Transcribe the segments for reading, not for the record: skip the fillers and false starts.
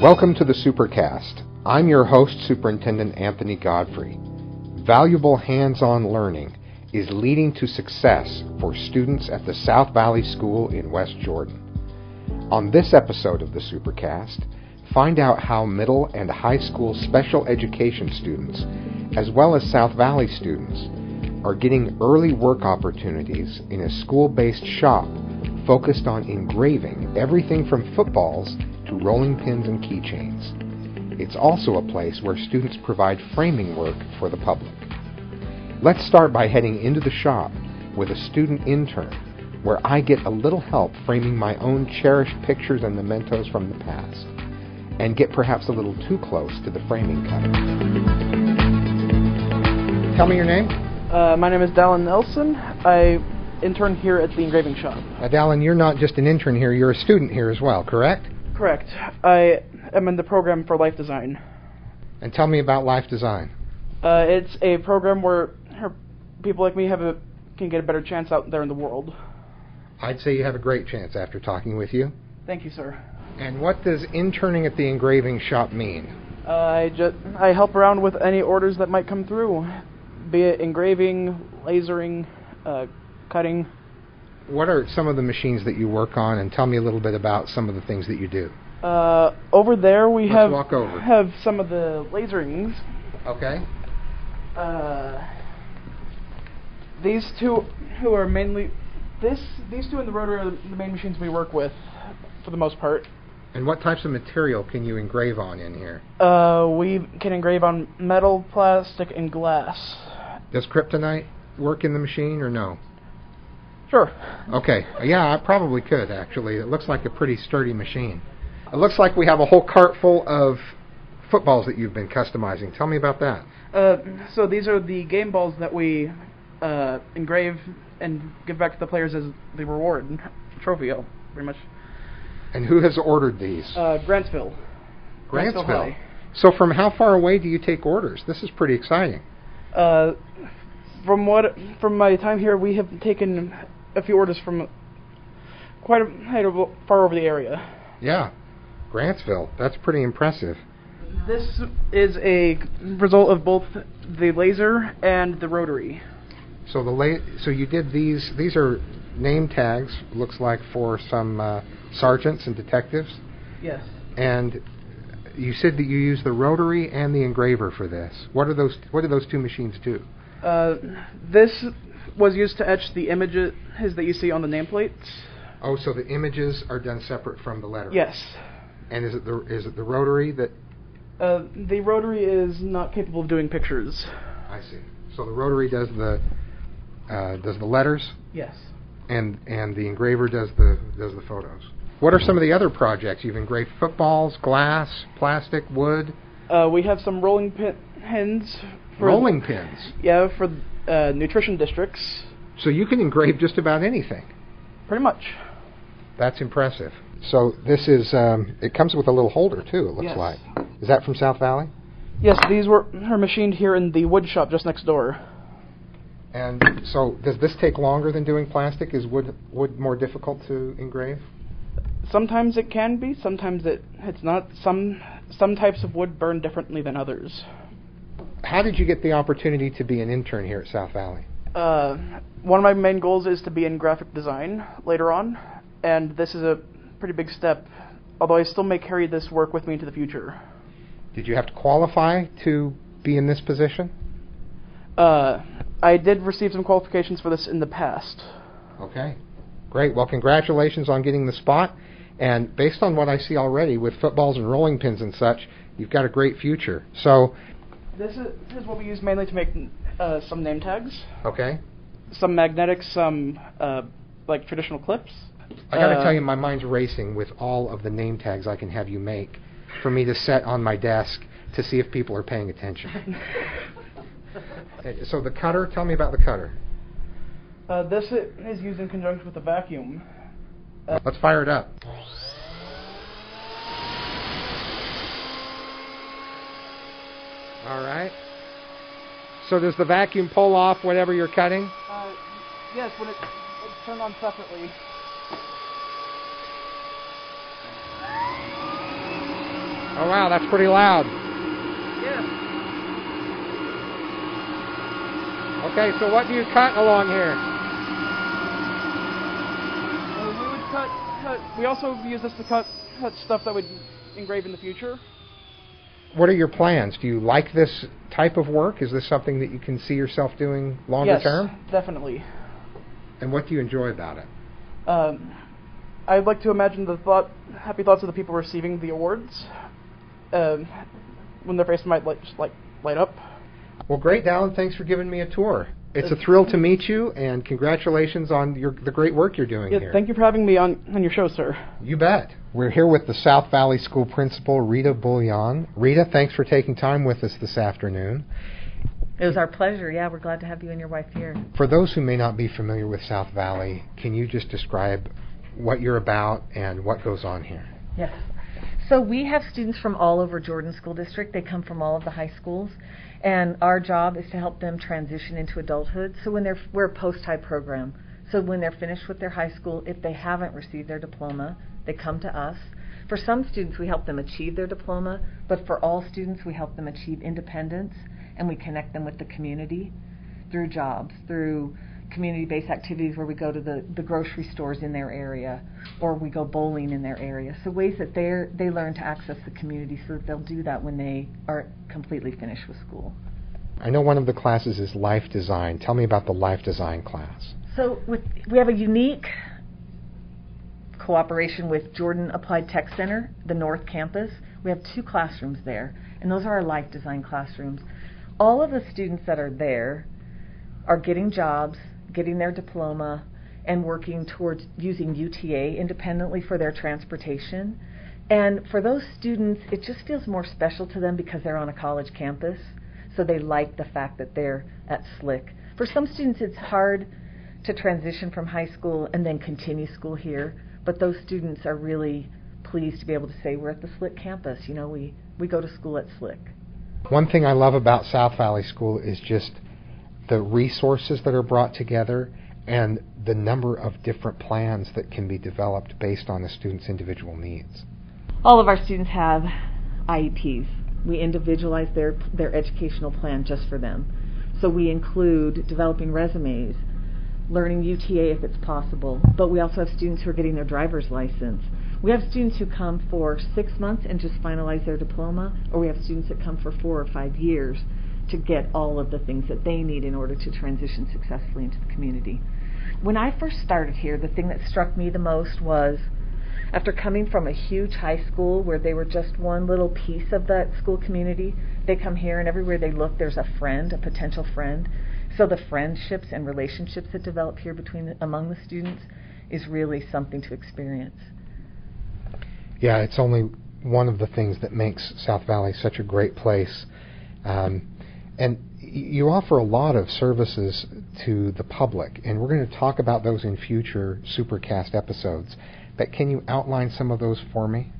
Welcome to the Supercast. I'm your host, Superintendent Anthony Godfrey. Valuable hands-on learning is leading to success for students at the South Valley School in West Jordan. On this episode of the Supercast, find out how middle and high school special education students, as well as South Valley students, are getting early work opportunities in a school-based shop focused on engraving everything from footballs to rolling pins and keychains. It's also a place where students provide framing work for the public. Let's start by heading into the shop with a student intern, where I get a little help framing my own cherished pictures and mementos from the past, and get perhaps a little too close to the framing cutter. Tell me your name. My name is Dallin Nelson. I intern here at the engraving shop. Now, Dallin, you're not just an intern here, you're a student here as well, correct? Correct. I am in the program for life design. And tell me about life design. It's a program where people like me can get a better chance out there in the world. I'd say you have a great chance after talking with you. Thank you, sir. And what does interning at the engraving shop mean? I help around with any orders that might come through, be it engraving, lasering, cutting. What are some of the machines that you work on, and tell me a little bit about some of the things that you do. Over there we have some of the laserings. Okay. These two who are mainly these two in the rotary are the main machines we work with for the most part. And what types of material can you engrave on in here? We can engrave on metal, plastic, and glass. Does kryptonite work in the machine or no? Sure. Okay. Yeah, I probably could, actually. It looks like a pretty sturdy machine. It looks like we have a whole cart full of footballs that you've been customizing. Tell me about that. So these are the game balls that we engrave and give back to the players as the reward trophy, pretty much. And who has ordered these? Grantsville. Grantsville. High. So from how far away do you take orders? This is pretty exciting. From my time here, we have taken a few orders from quite far over the area. Yeah, Grantsville. That's pretty impressive. This is a result of both the laser and the rotary. So so you did these. These are name tags. Looks like for some sergeants and detectives. Yes. And you said that you use the rotary and the engraver for this. What do those two machines do? This was used to etch the images that you see on the nameplates. Oh, so the images are done separate from the lettering. Yes. And is it the rotary that? The rotary is not capable of doing pictures. I see. So the rotary does the letters. Yes. And the engraver does the photos. What are some of the other projects? You've engraved footballs, glass, plastic, wood. We have some rolling pins. Rolling pins? Yeah, for nutrition districts. So you can engrave just about anything? Pretty much. That's impressive. So this is, it comes with a little holder too, it looks like. Is that from South Valley? Yes, these are machined here in the wood shop just next door. And so does this take longer than doing plastic? Is wood more difficult to engrave? Sometimes it can be, sometimes it's not. Some types of wood burn differently than others. How did you get the opportunity to be an intern here at South Valley? One of my main goals is to be in graphic design later on, and this is a pretty big step, although I still may carry this work with me into the future. Did you have to qualify to be in this position? I did receive some qualifications for this in the past. Okay, great. Well, congratulations on getting the spot. And based on what I see already with footballs and rolling pins and such, you've got a great future. So this is what we use mainly to make some name tags. Okay. Some magnetics, some like traditional clips. I got to tell you, my mind's racing with all of the name tags I can have you make for me to set on my desk to see if people are paying attention. So the cutter, tell me about the cutter. This is used in conjunction with the vacuum. Let's fire it up. All right. So does the vacuum pull off whatever you're cutting? Yes, when it's turned on separately. Oh wow, that's pretty loud. Yes. Okay, so what do you cut along here? We would cut. We also use this to cut stuff that would engrave in the future. What are your plans? Do you like this type of work? Is this something that you can see yourself doing longer term? Yes, definitely. And what do you enjoy about it? I'd like to imagine the happy thoughts of the people receiving the awards when their face might light up. Well, great, Dallin. Thanks for giving me a tour. It's a thrill to meet you, and congratulations on the great work you're doing here. Thank you for having me on your show, sir. You bet. We're here with the South Valley School Principal, Rita Bouillon. Rita, thanks for taking time with us this afternoon. It was our pleasure. Yeah, we're glad to have you and your wife here. For those who may not be familiar with South Valley, can you just describe what you're about and what goes on here? Yes. So we have students from all over Jordan School District. They come from all of the high schools. And our job is to help them transition into adulthood. So we're a post-high program. So when they're finished with their high school, if they haven't received their diploma, they come to us. For some students, we help them achieve their diploma, but for all students, we help them achieve independence, and we connect them with the community through jobs, through community-based activities where we go to the grocery stores in their area, or we go bowling in their area. So ways that they learn to access the community so that they'll do that when they are completely finished with school. I know one of the classes is life design. Tell me about the life design class. So we have a unique cooperation with Jordan Applied Tech Center, the North Campus. We have 2 classrooms there, and those are our life design classrooms. All of the students that are there are getting jobs, getting their diploma, and working towards using UTA independently for their transportation. And for those students, it just feels more special to them because they're on a college campus, so they like the fact that they're at SLIC. For some students, it's hard to transition from high school and then continue school here, but those students are really pleased to be able to say, we're at the SLIC campus. You know, we go to school at SLIC. One thing I love about South Valley School is just the resources that are brought together and the number of different plans that can be developed based on a student's individual needs. All of our students have IEPs. We individualize their educational plan just for them. So we include developing resumes, learning UTA if it's possible, but we also have students who are getting their driver's license. We have students who come for 6 months and just finalize their diploma, or we have students that come for 4 or 5 years to get all of the things that they need in order to transition successfully into the community. When I first started here, the thing that struck me the most was, after coming from a huge high school where they were just one little piece of that school community, they come here and everywhere they look there's a friend, a potential friend. So the friendships and relationships that develop here among the students is really something to experience. Yeah, it's only one of the things that makes South Valley such a great place. And you offer a lot of services to the public, and we're going to talk about those in future Supercast episodes. But can you outline some of those for me?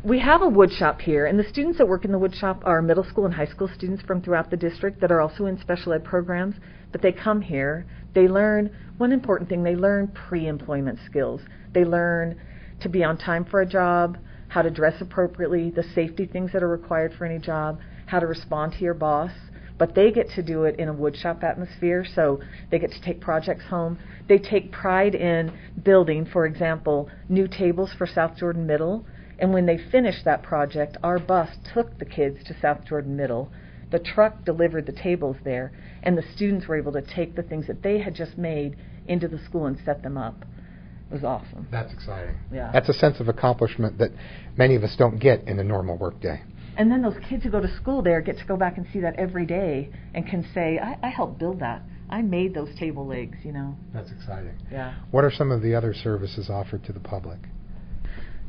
We have a wood shop here, and the students that work in the wood shop are middle school and high school students from throughout the district that are also in special ed programs, but they come here. They learn, one important thing, they learn pre-employment skills. They learn to be on time for a job, how to dress appropriately, the safety things that are required for any job, how to respond to your boss. But they get to do it in a woodshop atmosphere, so they get to take projects home. They take pride in building, for example, new tables for South Jordan Middle, and when they finished that project, our bus took the kids to South Jordan Middle. The truck delivered the tables there, and the students were able to take the things that they had just made into the school and set them up. It was awesome. That's exciting. Yeah. That's a sense of accomplishment that many of us don't get in a normal workday. And then those kids who go to school there get to go back and see that every day and can say, I helped build that. I made those table legs, you know. That's exciting. Yeah. What are some of the other services offered to the public?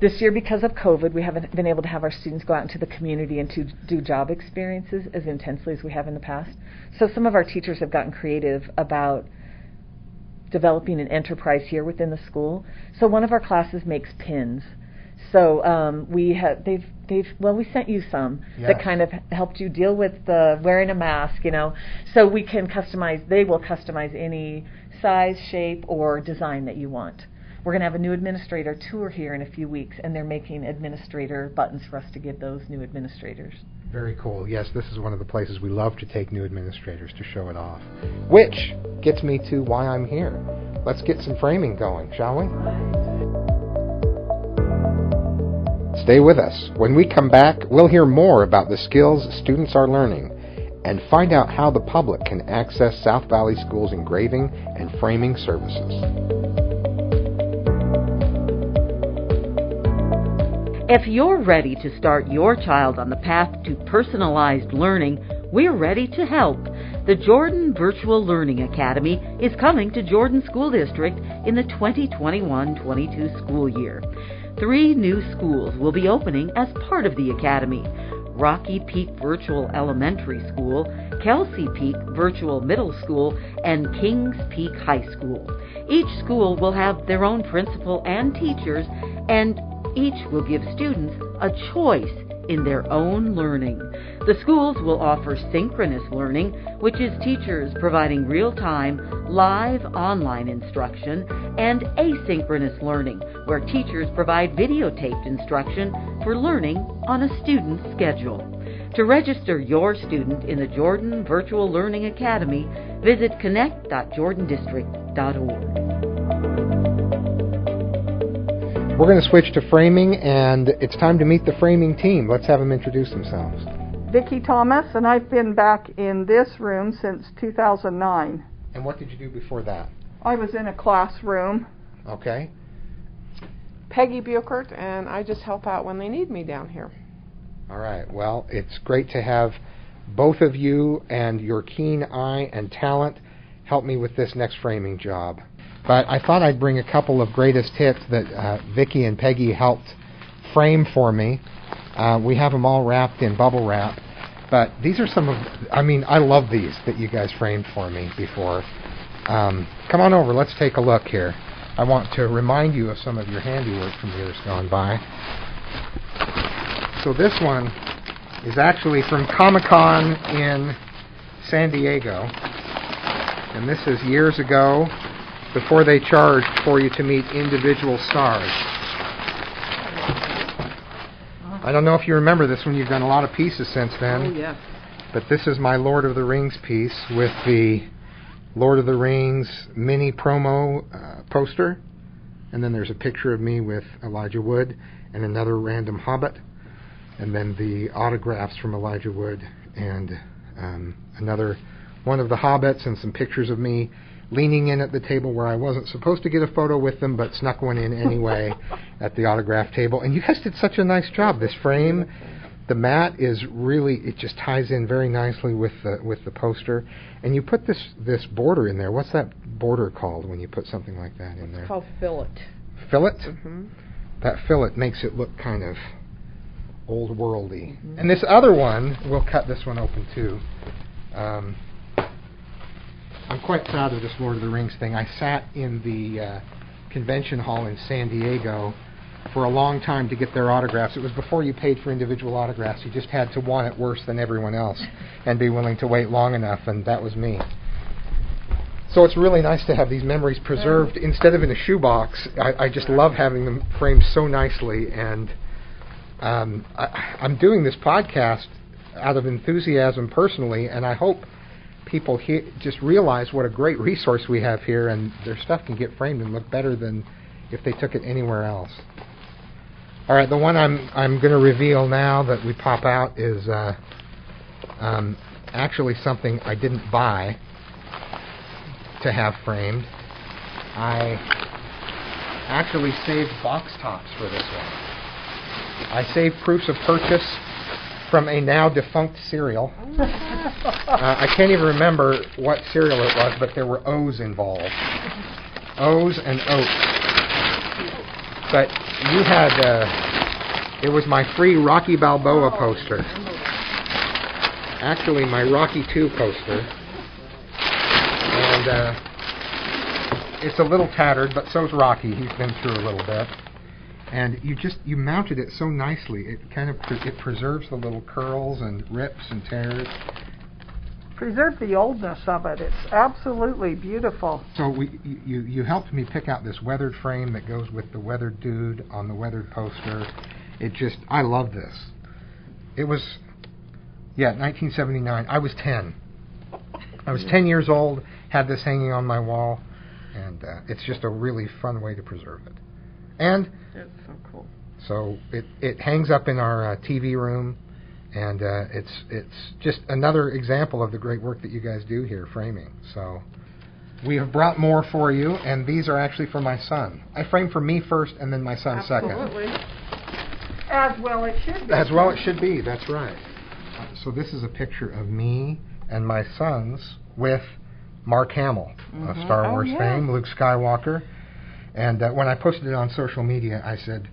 This year, because of COVID, we haven't been able to have our students go out into the community and to do job experiences as intensely as we have in the past. So some of our teachers have gotten creative about developing an enterprise here within the school. So one of our classes makes pins. So we sent you some that kind of helped you deal with wearing a mask, you know. So we can customize, they will customize any size, shape, or design that you want. We're going to have a new administrator tour here in a few weeks, and they're making administrator buttons for us to give those new administrators. Very cool. Yes, this is one of the places we love to take new administrators to show it off. Which gets me to why I'm here. Let's get some framing going, shall we? Stay with us. When we come back, we'll hear more about the skills students are learning and find out how the public can access South Valley School's engraving and framing services. If you're ready to start your child on the path to personalized learning, we're ready to help. The Jordan Virtual Learning Academy is coming to Jordan School District in the 2021-22 school year. 3 new schools will be opening as part of the academy: Rocky Peak Virtual Elementary School, Kelsey Peak Virtual Middle School, and Kings Peak High School. Each school will have their own principal and teachers, and each will give students a choice in their own learning. The schools will offer synchronous learning, which is teachers providing real-time, live online instruction, and asynchronous learning, where teachers provide videotaped instruction for learning on a student's schedule. To register your student in the Jordan Virtual Learning Academy, visit connect.jordandistrict.org. We're going to switch to framing, and it's time to meet the framing team. Let's have them introduce themselves. Vicki Thomas, and I've been back in this room since 2009. And what did you do before that? I was in a classroom. Okay. Peggy Buchert, and I just help out when they need me down here. All right. Well, it's great to have both of you and your keen eye and talent help me with this next framing job. But I thought I'd bring a couple of greatest hits that Vicki and Peggy helped frame for me. We have them all wrapped in bubble wrap. But these are some of, I love these that you guys framed for me before. Come on over, let's take a look here. I want to remind you of some of your handiwork from years gone by. So this one is actually from Comic-Con in San Diego. And this is years ago, before they charged for you to meet individual stars. I don't know if you remember this one. You've done a lot of pieces since then. Oh, yes. But this is my Lord of the Rings piece with the Lord of the Rings mini promo poster. And then there's a picture of me with Elijah Wood and another random hobbit. And then the autographs from Elijah Wood and another one of the hobbits and some pictures of me leaning in at the table where I wasn't supposed to get a photo with them, but snuck one in anyway at the autograph table. And you guys did such a nice job. This frame, the mat is really, it just ties in very nicely with the poster. And you put this border in there. What's that border called when you put something like that in there? It's called fillet. Fillet? Mm-hmm. That fillet makes it look kind of old worldy. Mm-hmm. And this other one, we'll cut this one open too. I'm quite proud of this Lord of the Rings thing. I sat in the convention hall in San Diego for a long time to get their autographs. It was before you paid for individual autographs. You just had to want it worse than everyone else and be willing to wait long enough, and that was me. So it's really nice to have these memories preserved instead of in a shoebox. I just love having them framed so nicely, and I'm doing this podcast out of enthusiasm personally, and I hope people just realize what a great resource we have here, and their stuff can get framed and look better than if they took it anywhere else. All right, the one I'm going to reveal now that we pop out is actually something I didn't buy to have framed. I actually saved box tops for this one. I saved proofs of purchase from a now defunct cereal. I can't even remember what cereal it was, but there were O's involved. O's and oats. But you had, it was my free Rocky Balboa poster. Actually, my Rocky 2 poster. And it's a little tattered, but so's Rocky. He's been through a little bit. And you mounted it so nicely. It kind of it preserves the little curls and rips and tears. preserve the oldness of it. It's absolutely beautiful. So you helped me pick out this weathered frame that goes with the weathered dude on the weathered poster. I love this. It was, 1979. I was 10. I was 10 years old, had this hanging on my wall, and it's just a really fun way to preserve it. And It's so cool. so it hangs up in our TV room, and it's just another example of the great work that you guys do here, framing. So we have brought more for you, and these are actually for my son. I frame for me first, and then my son second. Absolutely. As well it should be. As well it should be, that's right. So this is a picture of me and my sons with Mark Hamill, Star Wars fame, Luke Skywalker. And when I posted it on social media, I said,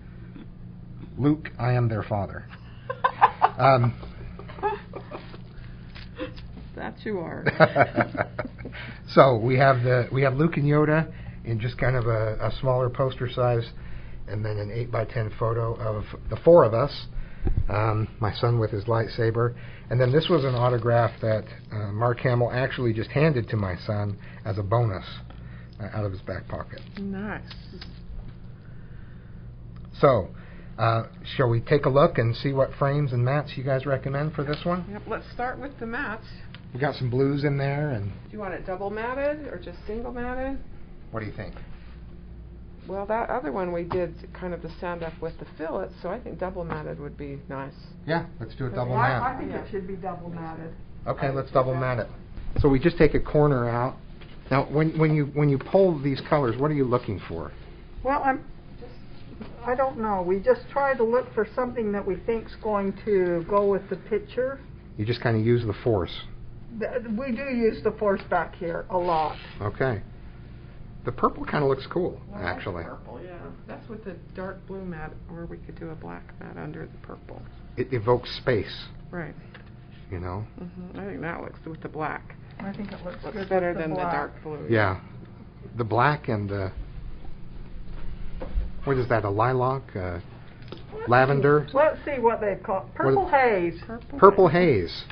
Luke, I am their father. That you are. So we have Luke and Yoda in just kind of a smaller poster size, and then an 8x10 photo of the four of us. My son with his lightsaber, and then this was an autograph that Mark Hamill actually just handed to my son as a bonus out of his back pocket. Nice. So, shall we take a look and see what frames and mats you guys recommend for this one? Yep, let's start with the mats. We got some blues in there, and Do you want it double matted or just single matted? what do you think? Well, that other one we did kind of the stand up with the fillets, so I think double matted would be nice. Yeah, let's do a double I mat. think it should be double matted. Okay, let's double mat it. So we just take a corner out. Now, when you pull these colors, what are you looking for? Well, I don't know. We just try to look for something that we think's going to go with the picture. You just kind of use the force. We do use the force back here a lot. Okay. The purple kind of looks cool, Well, actually. Purple, yeah. That's with the dark blue mat, or we could do a black mat under the purple. It evokes space, Right. you know? I think that looks with the black. I think it looks good Better with than the black. dark blue. Yeah. The black and the... What is that, a lilac? Lavender? Let's see what they've called. Purple haze. Purple haze.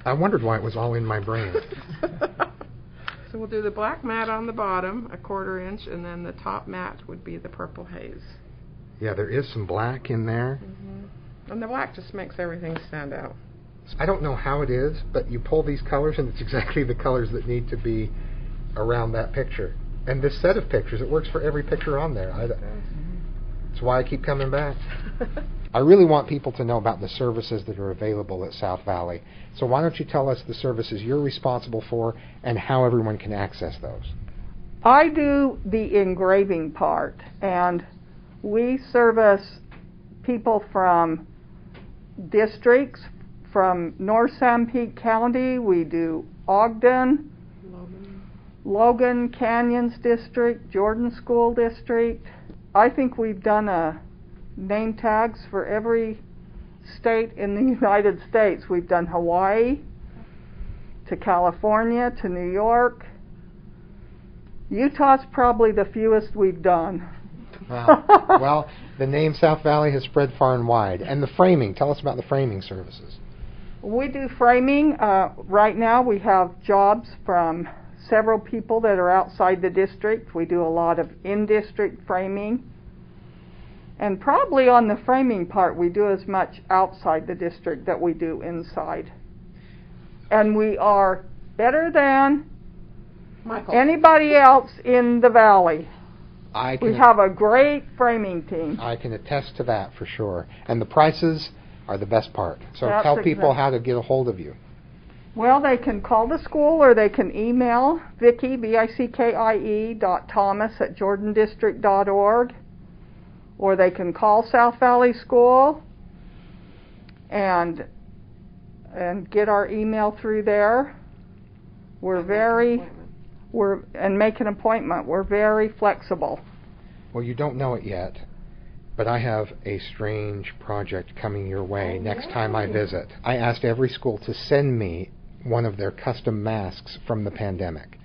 I wondered why it was all in my brain. So we'll do the black mat on the bottom, a 1/4 inch, and then the top mat would be the purple haze. Yeah, there is some black in there. And the black just makes everything stand out. I don't know how it is, but you pull these colors, and it's exactly the colors that need to be around that picture. And this set of pictures, it works for every picture on there. That's why I keep coming back. I really want people to know about the services that are available at South Valley. So why don't you tell us the services you're responsible for and how everyone can access those? I do the engraving part, and we service people from districts, from North Sanpete County. We do Ogden, Logan Canyons District, Jordan School District. I think we've done name tags for every state in the United States. We've done Hawaii to California to New York. Utah's probably the fewest we've done. Wow. Well, the name South Valley has spread far and wide. And the framing, tell us about the framing services. We do framing. Right now we have jobs from several people that are outside the district. We do a lot of in-district framing. And probably on the framing part, we do as much outside the district that we do inside. And we are better than anybody else in the valley. We have a great framing team. I can attest to that for sure. And the prices are the best part. So That's tell people exact- how to get a hold of you. Well, they can call the school or they can email Vickie, VICKIE, .thomas@jordandistrict.org, or they can call South Valley School and get our email through there. And make an appointment. We're very flexible. Well, you don't know it yet, but I have a strange project coming your way next time I visit. I asked every school to send me one of their custom masks from the pandemic.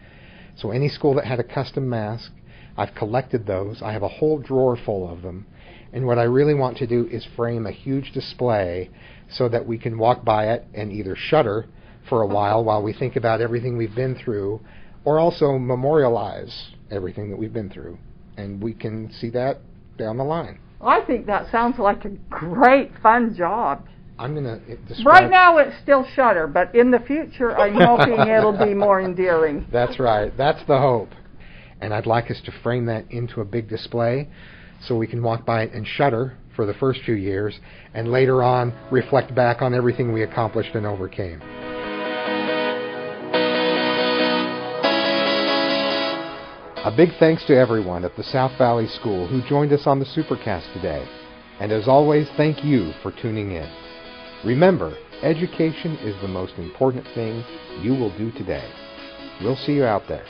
So any school that had a custom mask, I've collected those. I have a whole drawer full of them. And what I really want to do is frame a huge display so that we can walk by it and either shudder for a while we think about everything we've been through, or also memorialize everything that we've been through. And we can see that down the line. I think that sounds like a great, fun job. I'm going to describe... Right now it's still Shutter, but in the future I'm hoping it'll be more endearing. That's right. That's the hope. And I'd like us to frame that into a big display so we can walk by it and shudder for the first few years, and later on reflect back on everything we accomplished and overcame. A big thanks to everyone at the South Valley School who joined us on the Supercast today. And as always, thank you for tuning in. Remember, education is the most important thing you will do today. We'll see you out there.